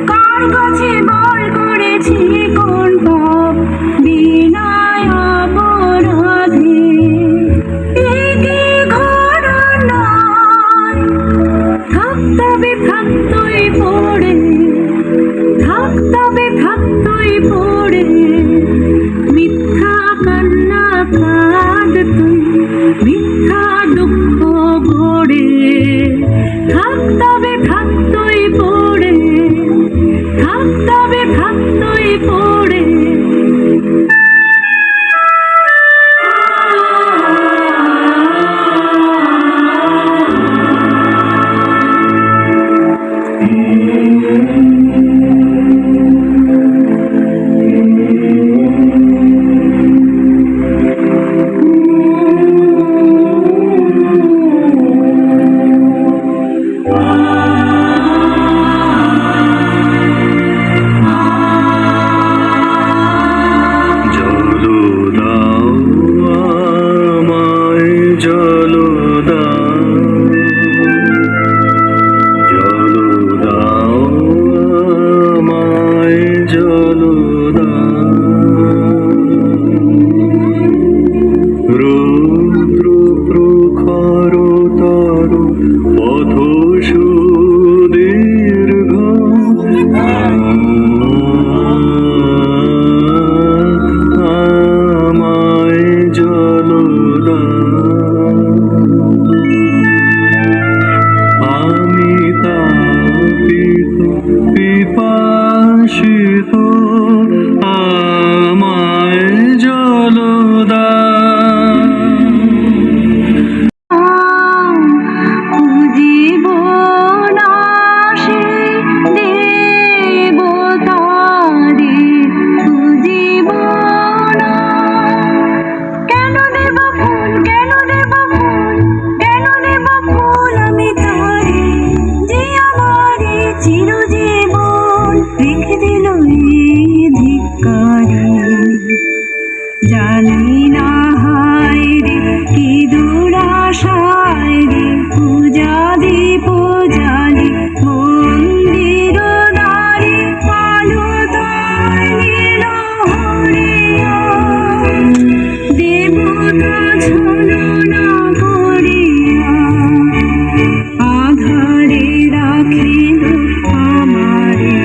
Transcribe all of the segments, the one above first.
কার কাছে বল করেছি কোন পাপ বিনায় অপরাধে একে ঘটনায় থাকতে থাকতই পড়ে পড়ে মিথ্যা কান্না কাঁদ তুই মিথ্যা দুঃখ গড়ে থাকতই পড়ে থাকতই পড়ে জানি না হায় রে কি দুরাশায় রে পূজা দীপ জালি মন্দির দ্বারে আলো তার নীল হরিয়া দেবতা ছলনা করিয়া আধারে রাখিল আমারে।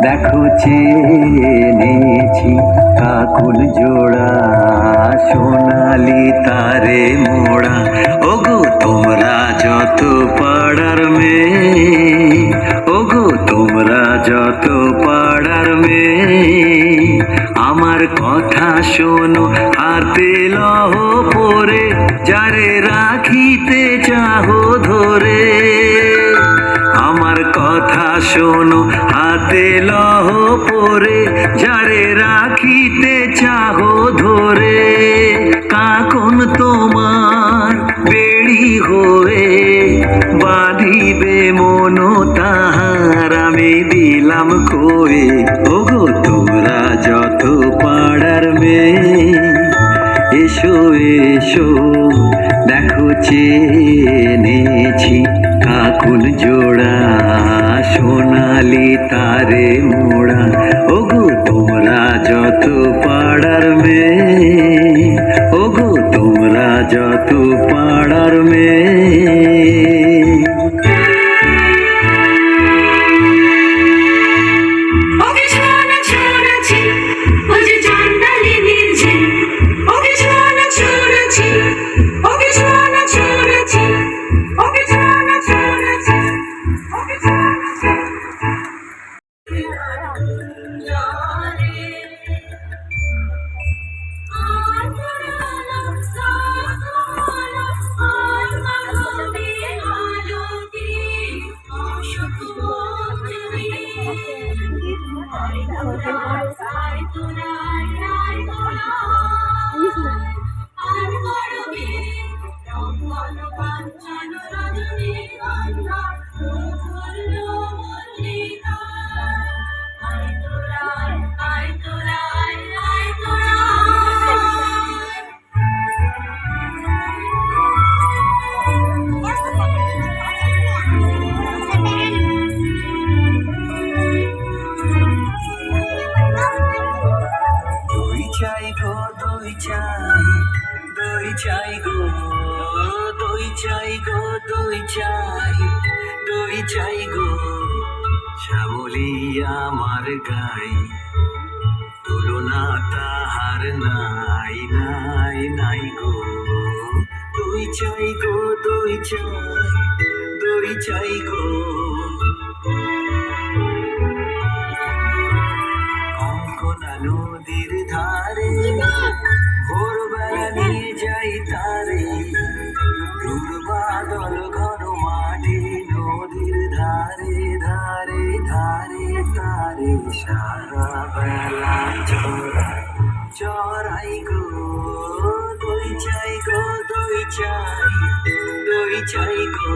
দেখো চেনেছি কাকুল জোড়া সোনালি তারে মোড়া। ওগো তোমরা যত পাড়ার মেয়ে, ওগো তোমরা যত পাড়ার মেয়ে, আমার কথা শোনো হাতে লহ পরে, যারে রাখিতে চাহো ধরে। আমার কথা শোনো হাতে লহ পরে, যারে রাখিতে চাহো ধরে। কাকন তোমার বেড়ি হয়ে বাঁধিবে মন তাহার, আমি দিলাম কয়ে। ওগো তোমরা যত পাড়ার মেয়ে, এসো এসো দেখো চেনেছি কাকুল জোড়া সোনালি তারে মোড়া। ওগো তোমরা যত পাড়ার মেয়ে, ওগো তোমরা যত পাড়ার মেয়ে। চাই গো দই চাই, দই চাই গো, দই চাই গো, দই চাই, দই চাই গো। শ্যামলি আমার গাই, তুলনা তাহার নাই নাই নাই গো। দই চাই গো, দই চাই, দই চাই গো। কঙ্কনা নদীর ধারে ভোরবেলা নিয়ে যাই তারে, দূর বাদল ঘন মাঠে নদীর ধারে ধারে ধারে তারে সারা বেলা চড়াই চড়াই গো। দই চাই গো, দই চাই, দই চাই গো।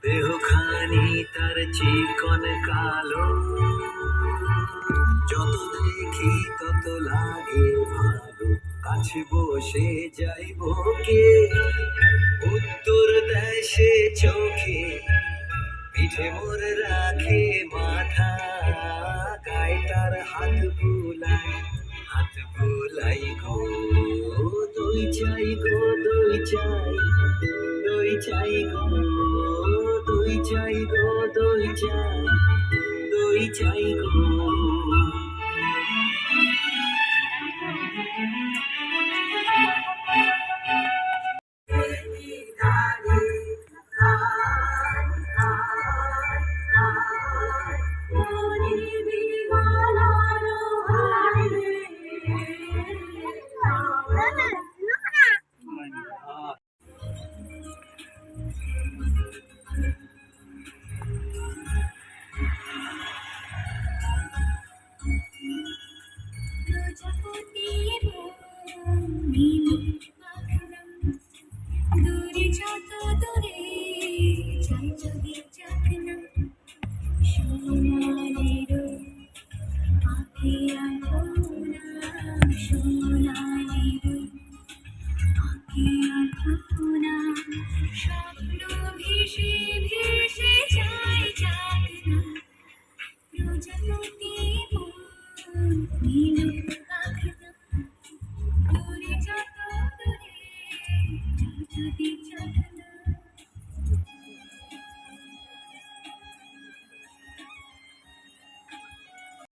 দেহখানি তার চিকন কালো, যত দেখি তত লাগে ভালো। কাছে বসে যাইব কে, উত্তর দেয় সে চোখে, পিঠে মোর রাখে মাথা, গায়ে তার হাত বুলাই গো। দই চাই গো, দই চাই, দই চাই গো, দই চাই গো, দই চাই, দই চাই গো। দূরে যত দূরে যাই যদি যাক না, সোনালি রোদ আঁখি আঁকো না, সোনা